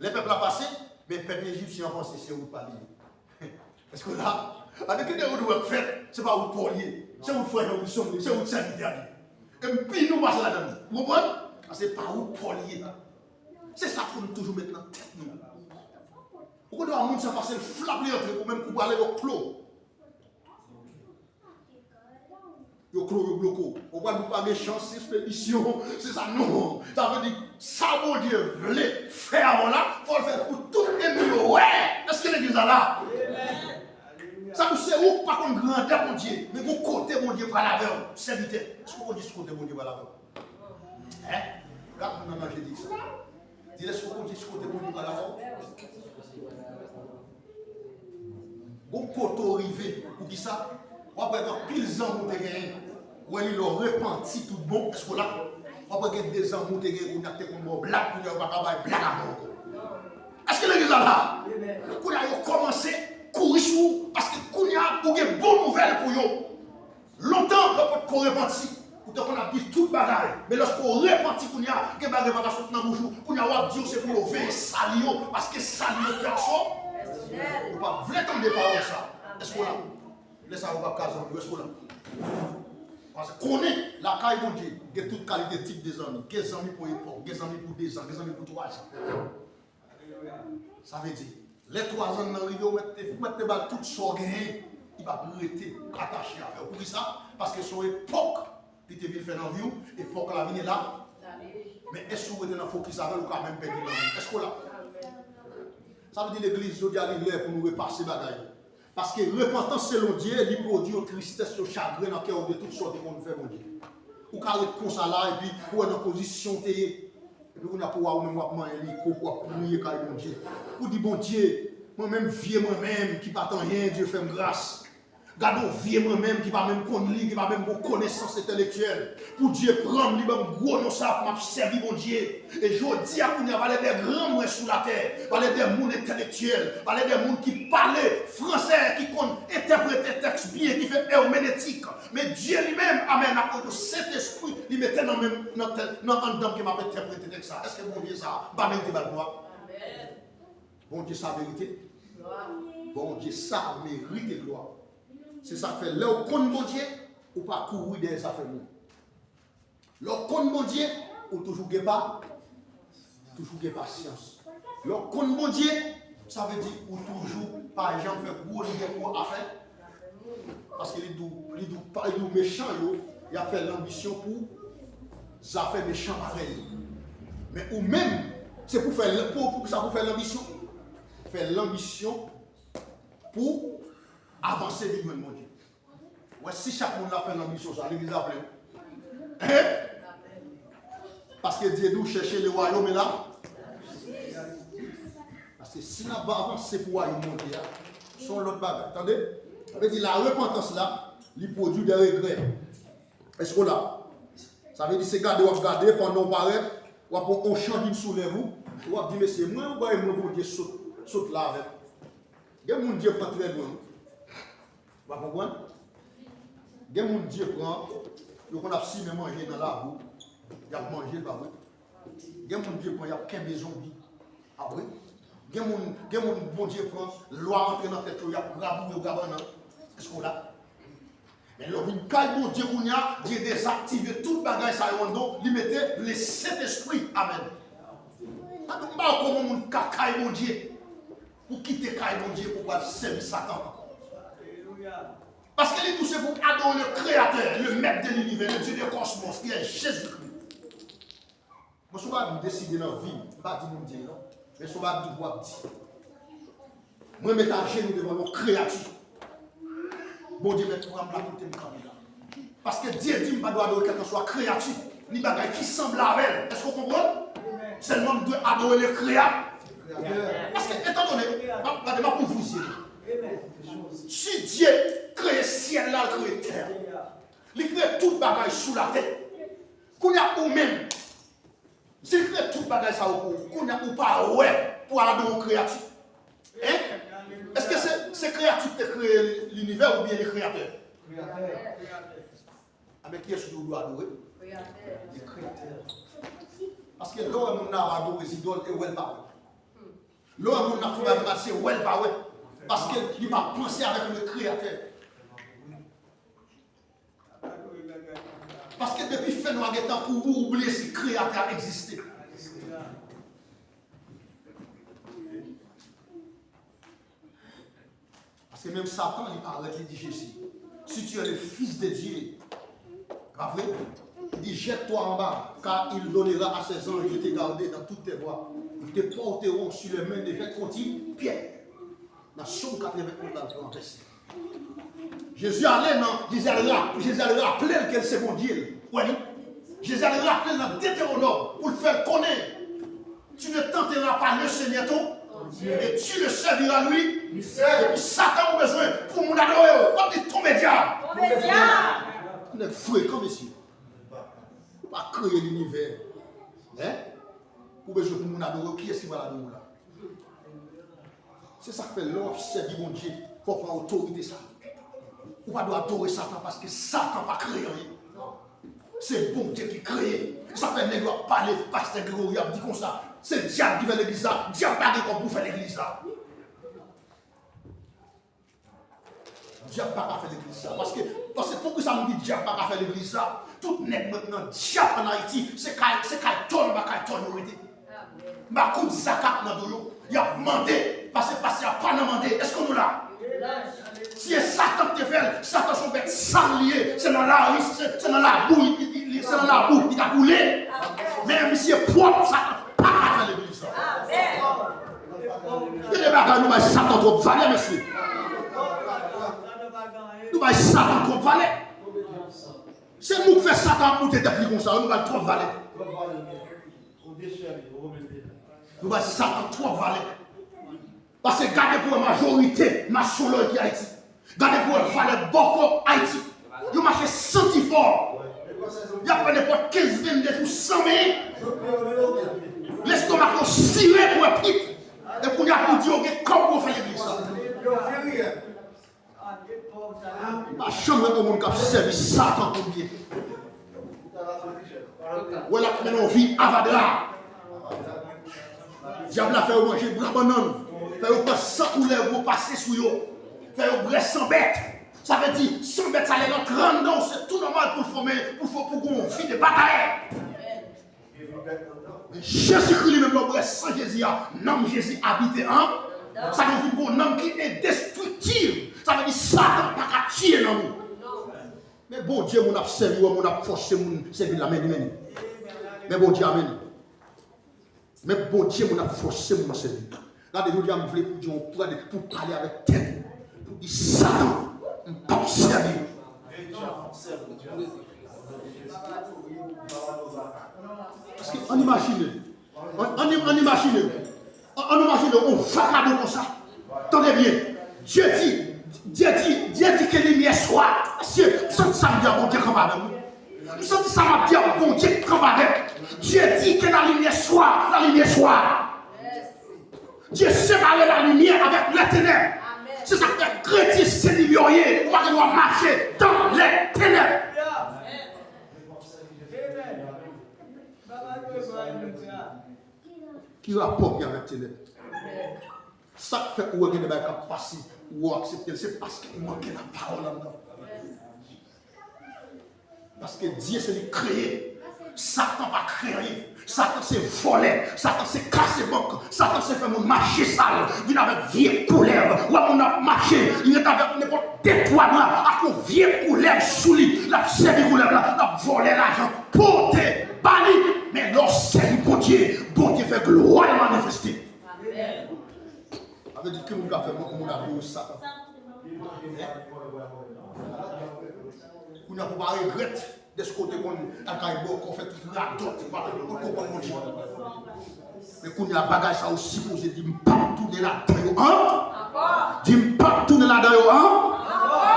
Les peuples ont passé, mais les peuples égyptiens ont pensé c'est où pas lié. Parce que là, avec les gens qui fait, c'est pas où pour lier. C'est où frère, où sommes, c'est où sanitaire. Et puis nous passons là-dedans. Vous comprenez? C'est pas où pour lier. C'est ça qu'il faut toujours mettre dans la tête. Pourquoi nous avons passé le flap ou même pour aller au clos? Yo clos, yo bloqué. On va nous pas de chance, expédition, c'est ça, non. Ça veut dire, ça, mon Dieu, voulait faire là, il faut le faire pour tout le monde. Ouais, est-ce que l'église est là? Ça vous sait où, par contre, grandeur, mon Dieu, mais vous côté, mon Dieu, va la faire, serviteur. Est-ce que vous dites ce côté, mon Dieu, va la faire? Hein? Quand maman, j'ai dit ça. Dis-le ce qu'on dit, ce côté, mon Dieu, va la faire. Bon côté arrivé, pour qui ça? On va prendre pile ans pour te gagner. Ou il a repenti tout bon. Est-ce que là, on va prendre des ans pour te gagner. On a été comme black, on va pas black à mort. Est-ce que l'église est là? Qu'on a commencé à courir sur vous. Parce que qu'on a une bonne nouvelle pour vous. Longtemps, on peut repenti. Pour qu'on a dit toute bagaille. Mais lorsqu'on repenti, qu'on a des bagailles qui sont dans le jour, qu'on a dit c'est pour veiller salio. Parce que salio personne. On ne peut pas vraiment déparer ça. Est-ce qu'on a? Laissez vous pas caser, est-ce qu'on a? Parce qu'on est la caille mon Dieu, de toute qualité type des amis. Des amis pour époque, des amis pour 2 ans, des amis pour 3 ans. Ça veut dire, les 3 ans d'arrivée, vous mettez balles toutes sorgées, il va arrêter, attaché à faire. Pour ça? Parce que son époque, qui te vient faire dans la vie, époque la vie est là. Mais est-ce que vous êtes dans le focus avec ou quand même perdre la vie? Est-ce qu'on l'a? Ça veut dire l'église, je dis à l'église pour nous repasser bagaille. Parce que repentance selon Dieu, il produit une tristesse, un chagrin dans le cœur de toutes sortes qu'on fait, mon Dieu. Ou quand vous êtes comme ça là, et puis vous êtes en position, et puis vous n'avez pas ou même pour prier, mon Dieu. Vous dites, bon Dieu, moi-même, vieux moi-même, qui ne pas rien, Dieu fait grâce. Gardons vieux moi-même, qui ne va même connaître, qui ne va même avoir connaissance intellectuelle. Pour Dieu prendre, lui même gros non ça, pour servir mon Dieu. Et je dis à vous, il y a des grands moins sous la terre, il y a des gens intellectuels, il y a des gens qui parlent français, qui interprètent les textes bien, qui fait herméneutique. Mais Dieu lui-même, amen, à cause de cet esprit, il mettait dans un homme qui m'a interprété avec ça. Est-ce que bon Dieu ça, pas mérité par gloire? Bon Dieu ça vérité? Bon Dieu ça mérite gloire. C'est ça que fait. Là, au compte mon Dieu, ou pas courir des affaires. Là, au compte mon Dieu, ou toujours pas patience. Là, au compte mon Dieu, ça veut dire ou toujours pas gens faire gros pour affaire. Parce qu'il est méchant, il a fait l'ambition pour ça fait méchant pareil. Mais ou même, c'est pour faire pour ça pour faire l'ambition. Faire l'ambition pour avancer du monde, mon Dieu. Ouais, si chaque monde a fait l'ambition, ça, l'église a appelé. Hein? Parce que Dieu doit chercher le royaume là. Parce que si nous avons avancé pour le royaume mondial, son l'autre bagage. Attendez? Ça veut dire la repentance là, il produit des regrets. Est-ce que là? Ça veut dire c'est garder ou garder pendant qu'on paraît, ou on change une soulève vous, ou on dit mais c'est moi ou moi pour Dieu saute là avec. Il y a mon Dieu prend très loin. Vous comprenez? Il y a mon Dieu prend, on a si même mangé dans la boue, il a mangé pas vrai. Il y a mon Dieu prend, il y a 15 zombies. Ah oui? Il y a mon bon Dieu prend, loi entre dans la tête, il y a rabou, il y a gabana. Est-ce qu'on l'a? Mais là, une caille mon Dieu qu'on a, Dieu désactive tout le bagage, ça y est, il mettait le Saint-Esprit. Amen. Donc, pas comme on caille mon Dieu. Pour quitter caille mon Dieu, pour servir Satan. Parce qu'il est tout ce pour adorer le Créateur, le Maître de l'univers, le Dieu du cosmos, qui est Jésus-Christ. Moi, je ne vais pas décider dans la vie, je ne vais pas dire mon Dieu, non. Mais je ne vais pas dire. Moi, je vais mettre à genoux devant nos créatures. Bon Dieu, mettre pour me raconter mon candidat. Parce que Dieu dit que je ne dois pas adorer quelqu'un soit créature, ni bagaille qui semble à elle. Est-ce qu'on comprend? Seulement, je dois adorer le Créateur. Parce que, étant donné, regardez pour vous dire. Si Dieu crée le ciel là, il crée la terre. Il crée tout bagage sous la terre. Qu'on y a ou même. S'il crée tout bagage ça qu'on y a ou pas ouais pour adorer aux créatures. Hein? Est-ce que c'est créature qui crée l'univers ou bien les créateurs? Avec qui est-ce que vous doit adorer? Les créateurs. Parce que là, on a adoré les idoles et où elle parle. L'homme n'a pas c'est ouais, pas ouais. Parce qu'il va penser avec le Créateur. Parce que depuis fin noir temps pour vous oublier si le Créateur existait. Parce que même Satan, il arrête, il dit Jésus, si tu es le Fils de Dieu, pas vrai? Il dit jette-toi en bas, car il donnera à ses anges de te garder dans toutes tes voies. Ils te porteront sur les mains de tes contines, Pierre. Dans Somme 81, dans le verset. Jésus allait dans, Jésus allait rappeler que c'est mon Dieu. Oui. Jésus allait rappeler dans Deutéronome pour le faire connaître. Tu ne tenteras pas le Seigneur ton et tu le serviras lui. Et puis Satan a besoin pour mon adorer. On dit tomber diable. On est fréquent, monsieur. On va créer l'univers. Hein? Pour besoin pour mon adorer. Qui est-ce qui va l'adorer là? C'est ça que fait l'homme servir mon Dieu. Il faut prendre autorité ça. On va doit adorer Satan parce que Satan n'a pas créé rien. C'est bon Dieu qui crée. Ça fait que doit parler, pasteur Grégory a dit comme ça. C'est le diable qui fait l'église là. Le diable pas comme pour faire l'église là. Le diable pas faire l'église là. Parce que pour que ça me dit diable pas faire l'église là, tout net maintenant, diable en Haïti, c'est Kaiton, ma Kaiton été. Ma coup de zakat dans le dos. Il a demandé, parce que il n'a pas demandé. Est-ce qu'on nous l'a? Si c'est Satan qui fait, Satan son bête sans lié, c'est dans la risque, c'est dans la boue, c'est dans la boue, il a coulé. Mais si c'est propre, Satan pas à faire l'église. Il y a des bagages, nous allons Satan trop valer, monsieur. Nous allons Satan trop valer. C'est nous qui faisons Satan monter des prix comme ça, nous allons trop valer. Nous allons Satan trop valer. Parce que gardez pour la majorité nationale qui est Haïti. Gardez pour le valeur beaucoup Haïti. Vous marchez 100 fort. Il n'y a pas n'importe 15, 22 ou 100 000. L'estomac est ciré pour un petit. Et pour nous dire comment vous faites l'église. La chambre de monde qui a servi Satan pour bien. Voilà comment on vit Avadra. Diable a fait manger bras banane. Fait pas 100 couleurs pour passer sur eux. Fait au bref 100 bêtes. Ça veut dire 100 bêtes, ça les rendre random. C'est tout normal pour former, pour qu'on vit des batailles. Jésus-Christ lui-même, le bref sans Jésus, nom Jésus habité en. Ça veut dire un homme qui est destructif. Ça veut dire Satan pas qu'à tuer dans nous. Mais bon Dieu, mon a servi, mon a forcé, mon servi la main. Mais bon Dieu, amen. Mais bon Dieu, mon a forcé, mon a servi. Là, je voulais pour parler avec tête. Pour dire Satan, on ne peut pas servir. Parce qu'on imagine, on imagine, on va comme ça. Attendez bien. Dieu dit que les lumière soit. Ça me dit bon Dieu comme avec nous. Ça m'a dit bon Dieu comme avec. Dieu dit que la lumière soit. Dieu sépare la lumière avec les ténèbres. C'est ça que fait chrétien séniliorier. On doit marcher dans les ténèbres. Qui rapporte avec les ténèbres? Ça fait que vous avez des choses qui passent ou accepter, c'est parce qu'il manque la parole en dedans. Parce que Dieu c'est lui créé. Satan va créer. Satan c'est voler, Satan c'est casser banque, Satan c'est faire mon marché sale, il avec vieille couleur, ou on a marché, il est avec n'importe déploiement, avec vieille couleur sous lui, la série couleur là, la voler l'argent, porter, banni, mais lorsque bon Dieu fait gloire manifester. Avec dit que nous avons fait mon amour Satan. Vous n'avez pas regret. De ce côté qu'on fait tout la dot, on comprend mon Dieu. Mais qu'on a bagage ça aussi pour se dire, pas tourner là-dedans, hein? Dis pas tourner là-dedans, hein?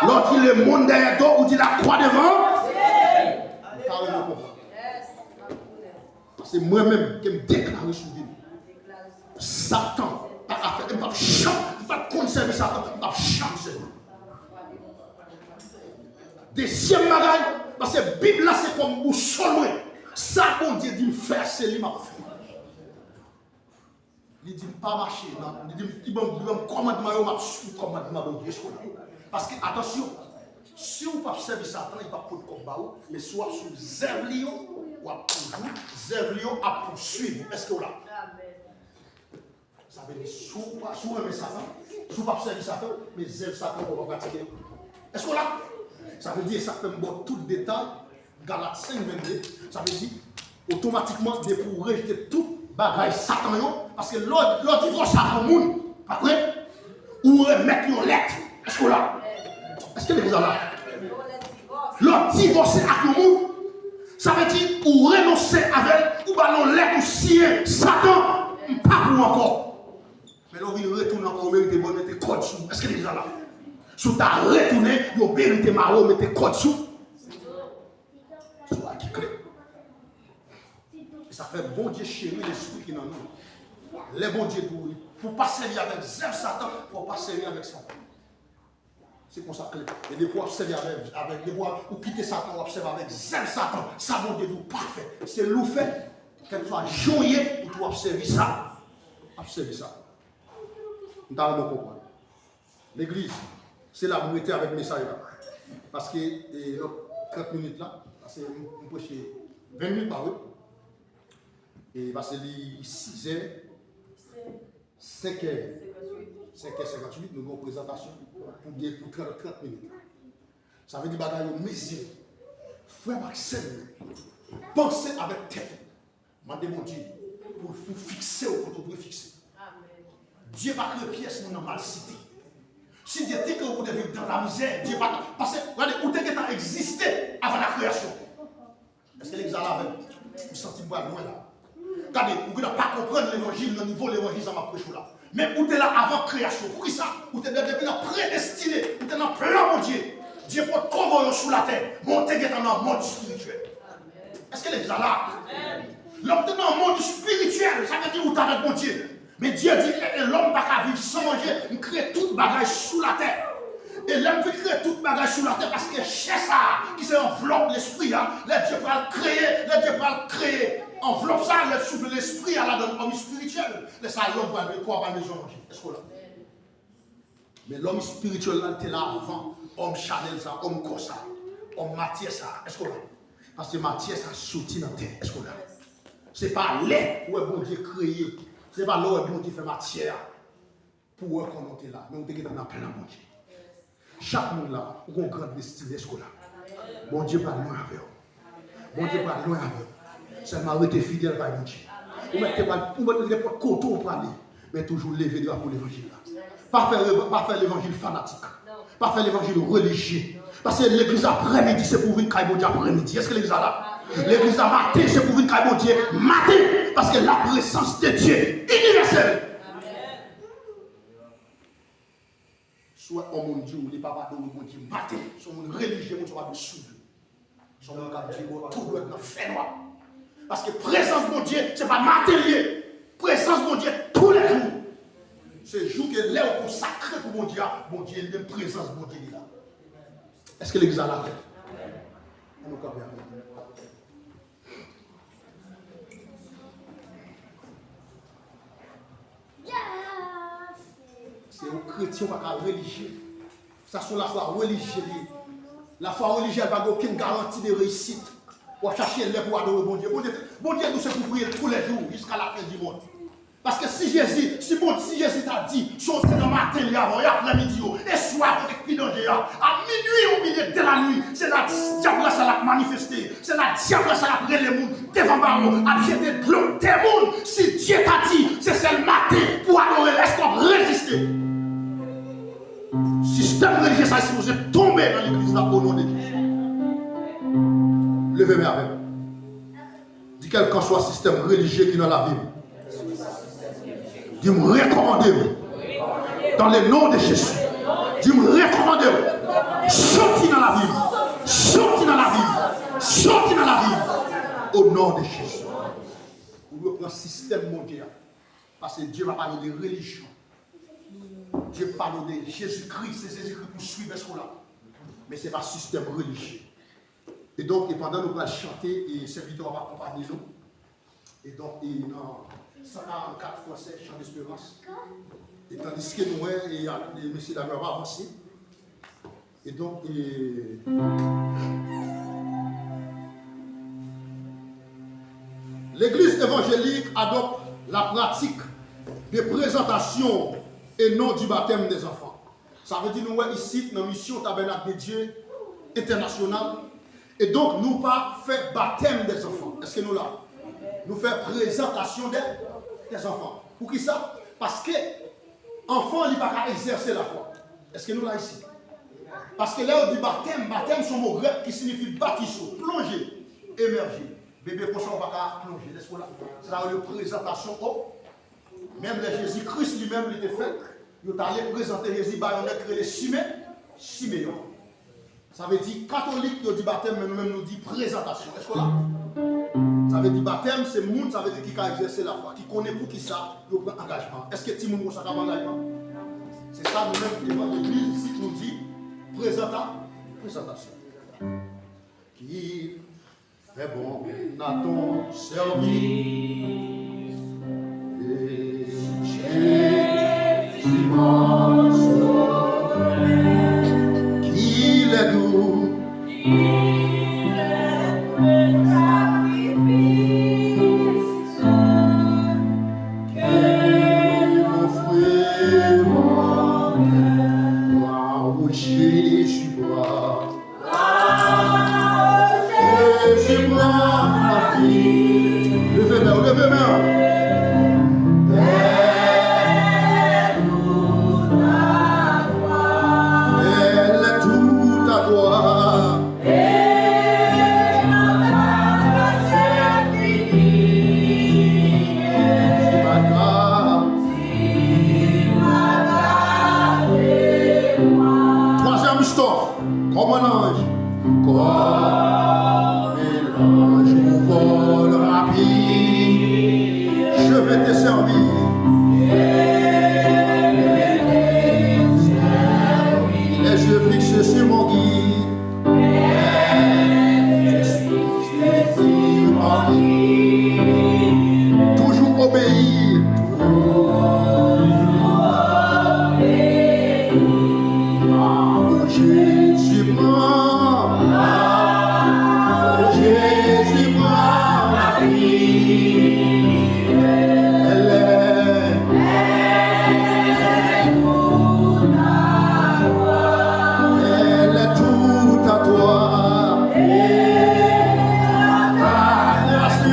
L'autre il est monde derrière toi ou dit la croix devant. C'est moi-même qui me déclare sur lui. Satan, il ne va pas conserver Satan, il va changer. Deuxième bagage, parce que la Bible là c'est comme boussole. Ça, bon Dieu dit faire, c'est lui m'a fait. Il dit pas marcher. Il dit commandement, il m'a sous commandement de Dieu. Parce que, attention, si vous ne pouvez pas servir Satan, il ne va pas prendre comme baou, mais soit sous Zerlion, ou à toujours, Zerlion à poursuivre. Est-ce que vous là? Ça veut dire, sous un Satan, sous pas servir Satan, mais Zerlion Satan, on va pratiquer. Est-ce que vous là? Ça veut dire, ça fait tout le détail, Galates 5, 22, ça veut dire, automatiquement, de pour rejeter tout bagage Satan, parce que l'autre divorce à tout le monde, après, ou remettre une lettre. Est-ce que vous là? Est-ce que les gens là? L'autre divorce à tout le monde, ça veut dire, ou renoncer avec, ou ballon lettre, ou scier Satan, pas pour encore. Mais là, il retourne encore, il était bon, il était code sous. Est-ce que les gens là? Si tu as retourné, tu as vérité marron, mais tu es code sous. Soit qui clé. Ça fait bon Dieu chéri l'esprit qui est dans nous. Les bons Dieu pour ne pas servir avec Zeb Satan, pour ne pas servir avec Satan. C'est pour ça que et des fois, servir avec des fois, ou quitter Satan, ou observer avec Zeb Satan. Ça, bon Dieu, parfait. C'est l'eau fait, qu'elle soit joyeux, ou tu observer ça. Observer ça. Nous avons compris. L'église. C'est là où nous étions avec le message là. Parce que 30 minutes là, c'est nous prêcher 20 minutes par eux. Et parce que 6 h, 5 h, 5h58, nous avons une présentation pour 30 minutes. Ça veut dire que mes yeux, frère Maxime, pensez avec tête. Mandez mon Dieu pour fixer au côté pour fixer. Dieu va créer pièce dans la cité. Si Dieu dit que vous devez vivre dans la misère, Dieu va. Parce que, regardez, où est-ce que tu as existé avant la création? Est-ce que l'examen avec vous sentez loin là? Regardez, vous ne pouvez pas comprendre l'évangile, le niveau de l'évangile, ça m'a prêché là. Mais où tu es là avant la création? Pour qui ça? Où tu es depuis là prédestiné, où tu es dans le plan, mon Dieu. Dieu peut t'envoyer sur la terre, monter dans le monde spirituel. Est-ce que l'examen là? L'homme est dans le monde spirituel, ça veut dire où tu es avec mon Dieu. Mais Dieu dit, l'homme n'a pas vivre sans manger, il crée tout bagage sous la terre. Et l'homme peut créer tout bagage sous la terre parce que chez ça, qui s'enveloppe l'esprit, les dieux peuvent créer, enveloppe ça, le souffle l'esprit à la donne homme spirituel. Et ça, l'homme va quoi va maison manger. Est-ce que là? Mais l'homme spirituel là, était là avant, homme Chanel ça, homme Corsa, homme Mathieu ça. Est-ce que là? Parce que Mathieu ça sorti dans la terre. Est-ce que là? C'est pas l'air où est bon Dieu créé. Ce n'est pas là où Dieu fait matière pour eux qu'on est là. Mais on est dans la pleine mon Dieu. Chaque monde là, on a une grande destinée. Bon Dieu pas loin avec eux. Bon Dieu pas loin avec eux. Seulement rester fidèle par mon Dieu. Vous mettez pas n'importe côté pour parler, mais toujours lever de pour l'évangile. Pas faire l'évangile fanatique. Pas faire l'évangile religieux. Parce que l'église après-midi, c'est pour venir caille après-midi. Est-ce que l'église a là? L'église a maté, c'est pour venir caille Dieu maté. Parce que la présence de Dieu est universelle. Soit on mon Dieu, les papas de mon Dieu maté. Soit mon religieux, mon Dieu va me suivre. Soit mon cap Dieu, tout doit être fait noir. Parce que présence de Dieu, ce n'est pas matériel. Présence de Dieu tous les jours. C'est le jour que l'air consacré pour mon Dieu, il y a une présence de Dieu là. Est-ce que l'église a la tête? C'est aux chrétiens pas religieux. Ça sont la foi religieuse. La foi religieuse n'a pas aucune garantie de réussite. On va chercher les pour adorer bon Dieu. Bon Dieu nous c'est pour prier tous les jours jusqu'à la fin du monde. Parce que si Jésus t'a dit, sortez dans ma télé avant et après-midi, et soir avec Pidonge, à minuit au milieu de la nuit, c'est la diable ça l'a manifesté, c'est la diable ça l'a pris les mondes devant Baron, à jeter de l'eau des mondes. Si Dieu t'a dit, c'est celle matin pour adorer, est-ce qu'on résister? Système religieux, ça est supposé tomber dans l'église là au nom de Dieu. Levez-moi avec. Dis quel qu'en soit le système religieux qui est dans la Bible. Dis me recommandez-vous. Dans le nom de Jésus. Dis me recommandez-vous. Sortez dans la Bible. Sortez dans la Bible. Sortez dans la Bible. Au nom de Jésus. Vous devez prendre un système mondial. Parce que Dieu va parler de religion. Dieu parle de Jésus-Christ. C'est Jésus-Christ pour suivre ce qu'on a. Mais ce n'est pas un système religieux. Et pendant que nous allons chanter, et serviteur va accompagner nous. Et donc, 144 Français, Chant d'Espérance. Et tandis que nous, les messieurs d'ailleurs avancé. Et donc, l'Église évangélique adopte la pratique de présentation et non du baptême des enfants. Ça veut dire nous ici dans la mission Tabernacle de Dieu international. Et donc nous pas fait baptême des enfants. Est-ce que nous là? Nous faisons présentation des enfants. Pour qui ça? Parce que enfant il pas qu'à exercer la foi. Est-ce que nous là ici? Parce que là on dit baptême, baptême c'est un mot grec qui signifie baptiser, plonger, émerger. Bébé poisson on va pas plonger, n'est-ce pas là? C'est la présentation au. Même le Jésus-Christ lui-même il était fait. Il est allé présenter Jésus, on a créé les Siméon. Ça veut dire catholique, il dit baptême, mais nous-mêmes nous dit présentation. Est-ce que là? Ça veut dire baptême, c'est monde, ça veut dire qui a exercé la foi, qui connaît pour qui ça, il prend engagement. Est-ce que tout le monde a un engagement? C'est ça nous-mêmes, l'Église ici nous dit présentation. Qui fait bon à ton service. Qu'il est doux, qu'il m'offre mon cœur, oh Jésus bois, Jésus bois ma vie. Levez main. Comme un ange, comme l'ange au vol rapide, je vais te servir. Et je fixe sur mon guide. Je suis en guide. Toujours obéir. Jésus moi ma vie, elle est toute à toi, grâce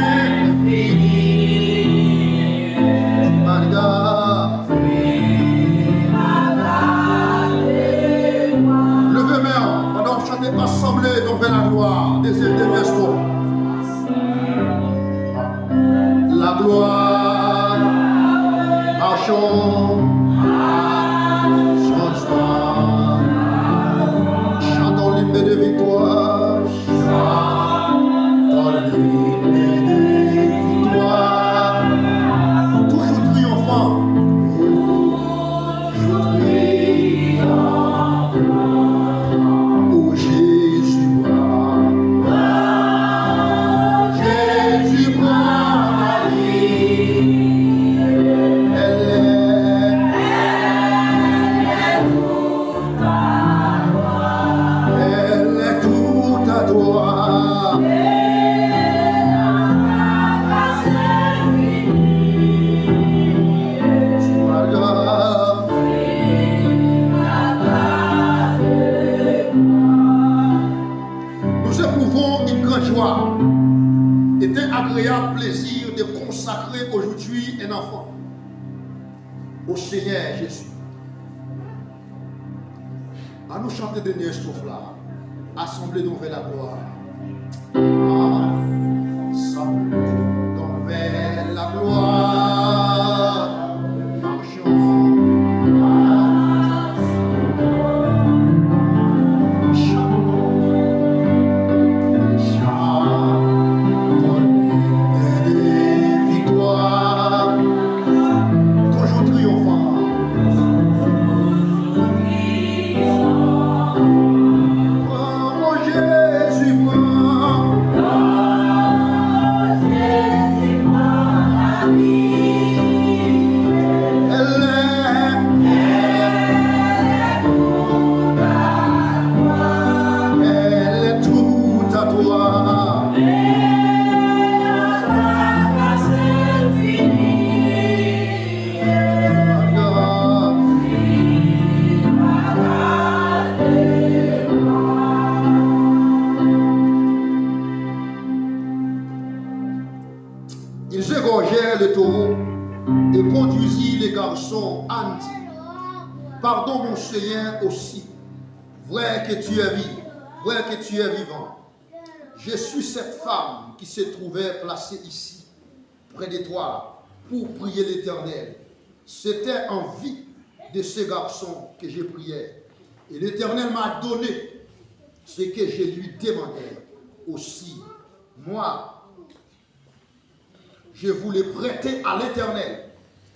infinie, assemblés devant la gloire des restos. La gloire, marchons, chantons l'hymne de victoire, chantons l'hymne de victoire, toujours triomphant, toujours triomphant. C'est un agréable plaisir de consacrer aujourd'hui un enfant au Seigneur Jésus. À nous chanter de dernière strophe là, assemblés devant la gloire. Assemblés devant la gloire. Marchons. Oh Jésus, moi. dit les garçons, Anne dit, pardon mon Seigneur aussi, vrai que tu es vivant, vrai que tu es vivant. Je suis cette femme qui se trouvait placée ici, près de toi, pour prier l'Éternel. C'était en vie de ce garçon que je priais. Et l'Éternel m'a donné ce que je lui demandais aussi. Moi, je voulais prêter à l'Éternel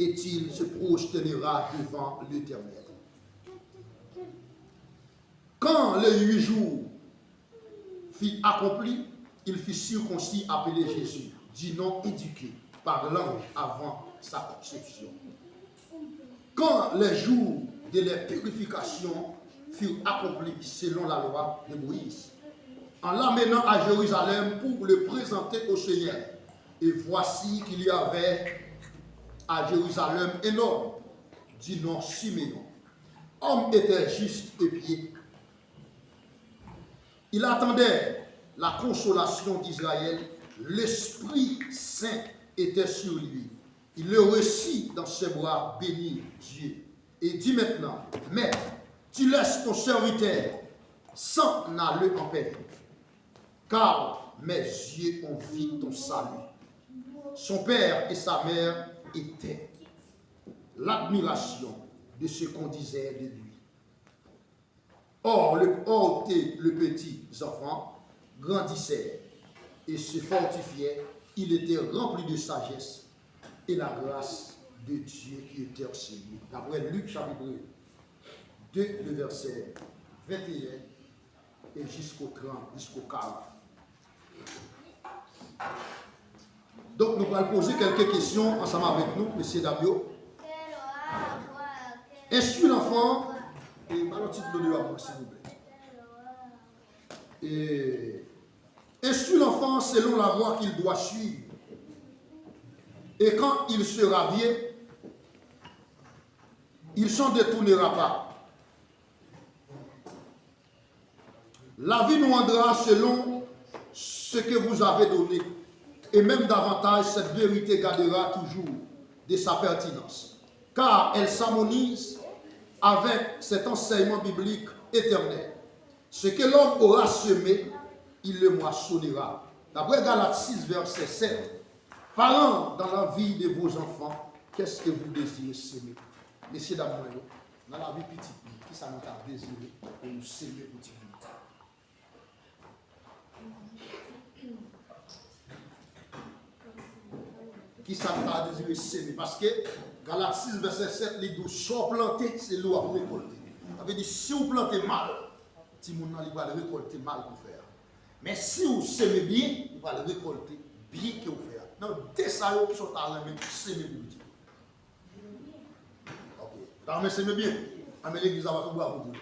et il se prosternera devant l'Éternel. Quand les 8 jours fut accompli, il fut circoncis appelé Jésus, du nom éduqué par l'ange avant sa conception. Quand les jours de la purification furent accomplis selon la loi de Moïse, en l'amenant à Jérusalem pour le présenter au Seigneur. Et voici qu'il y avait à Jérusalem un homme du nom Siméon. Homme était juste et pieux. Il attendait la consolation d'Israël. L'Esprit Saint était sur lui. Il le reçut dans ses bras, bénit Dieu. Et dit maintenant, Maître, tu laisses ton serviteur s'en aller en paix, car mes yeux ont vu ton salut. Son père et sa mère étaient l'admiration de ce qu'on disait de lui. Or, le petit enfant grandissait et se fortifiait. Il était rempli de sagesse et la grâce de Dieu qui était sur lui. D'après Luc chapitre 2, le verset 21 et jusqu'au 30, jusqu'au 40. Donc, nous allons poser quelques questions ensemble avec nous, M. Damio. Instruis l'enfant, et ballon titre de moi, s'il vous plaît. Et instruis l'enfant selon la voie qu'il doit suivre. Et quand il sera vieux, il s'en détournera pas. La vie nous rendra selon ce que vous avez donné. Et même davantage, cette vérité gardera toujours de sa pertinence. Car elle s'harmonise avec cet enseignement biblique éternel. Ce que l'homme aura semé, il le moissonnera. D'après Galates 6, verset 7, parents, dans la vie de vos enfants, qu'est-ce que vous désirez semer? Messieurs, dames, dans la vie petite, qui ça nous a désiré pour nous semer petit? Qui ça nous a désiré semer? Parce que Galates 6, verset 7, les deux sont plantés, c'est l'eau à récolter. Ça veut dire, si vous plantez mal, si vous va récolter mal pour faire. Mais si vous semez bien, vous allez récolter bien que vous faites. Non, des salauds qui sont à la main, semer bien. Ok. Dans mais semez bien. Mais l'église va tout boire pour vous.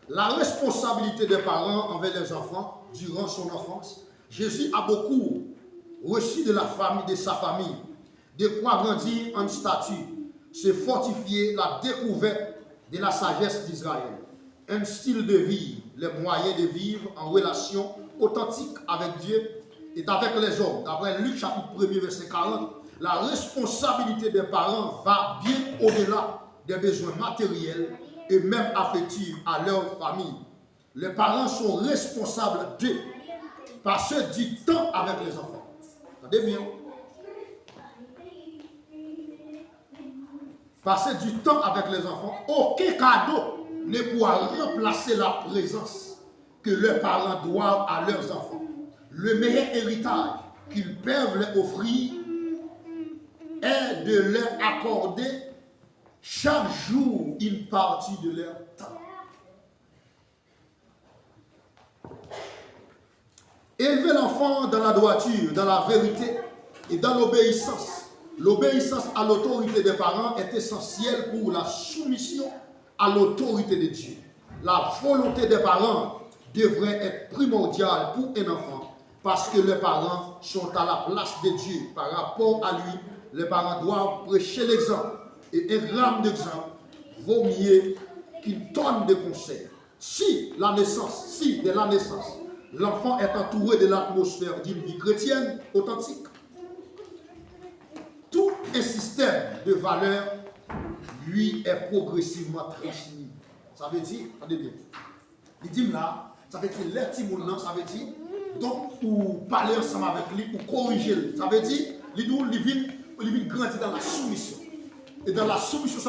La responsabilité des parents envers les enfants durant son enfance. Jésus a beaucoup reçu de la famille, de sa famille, de quoi grandir en statut, se fortifier la découverte de la sagesse d'Israël, un style de vie, les moyens de vivre en relation authentique avec Dieu et avec les hommes. D'après Luc chapitre 1er verset 40, la responsabilité des parents va bien au-delà des besoins matériels et même affectifs à leur famille. Les parents sont responsables de passer du temps avec les enfants. Entendez bien? Passer du temps avec les enfants, aucun cadeau ne pourra remplacer la présence que leurs parents doivent à leurs enfants. Le meilleur héritage qu'ils peuvent leur offrir est de leur accorder chaque jour une partie de leur temps. Élever l'enfant dans la droiture, dans la vérité et dans l'obéissance. L'obéissance à l'autorité des parents est essentielle pour la soumission à l'autorité de Dieu. La volonté des parents devrait être primordiale pour un enfant parce que les parents sont à la place de Dieu. Par rapport à lui, les parents doivent prêcher l'exemple. Et un gramme d'exemple vaut mieux qu'une tonne de conseils. Si de la naissance, l'enfant est entouré de l'atmosphère d'une vie chrétienne authentique. Tout un système de valeurs lui est progressivement transmis. Ça veut dire, attendez bien, il dit là, ça veut dire les petits mounons, ça veut dire, donc pour parler ensemble avec lui, pour corriger, ça veut dire, il vient grandir dans la soumission. Et dans la soumission,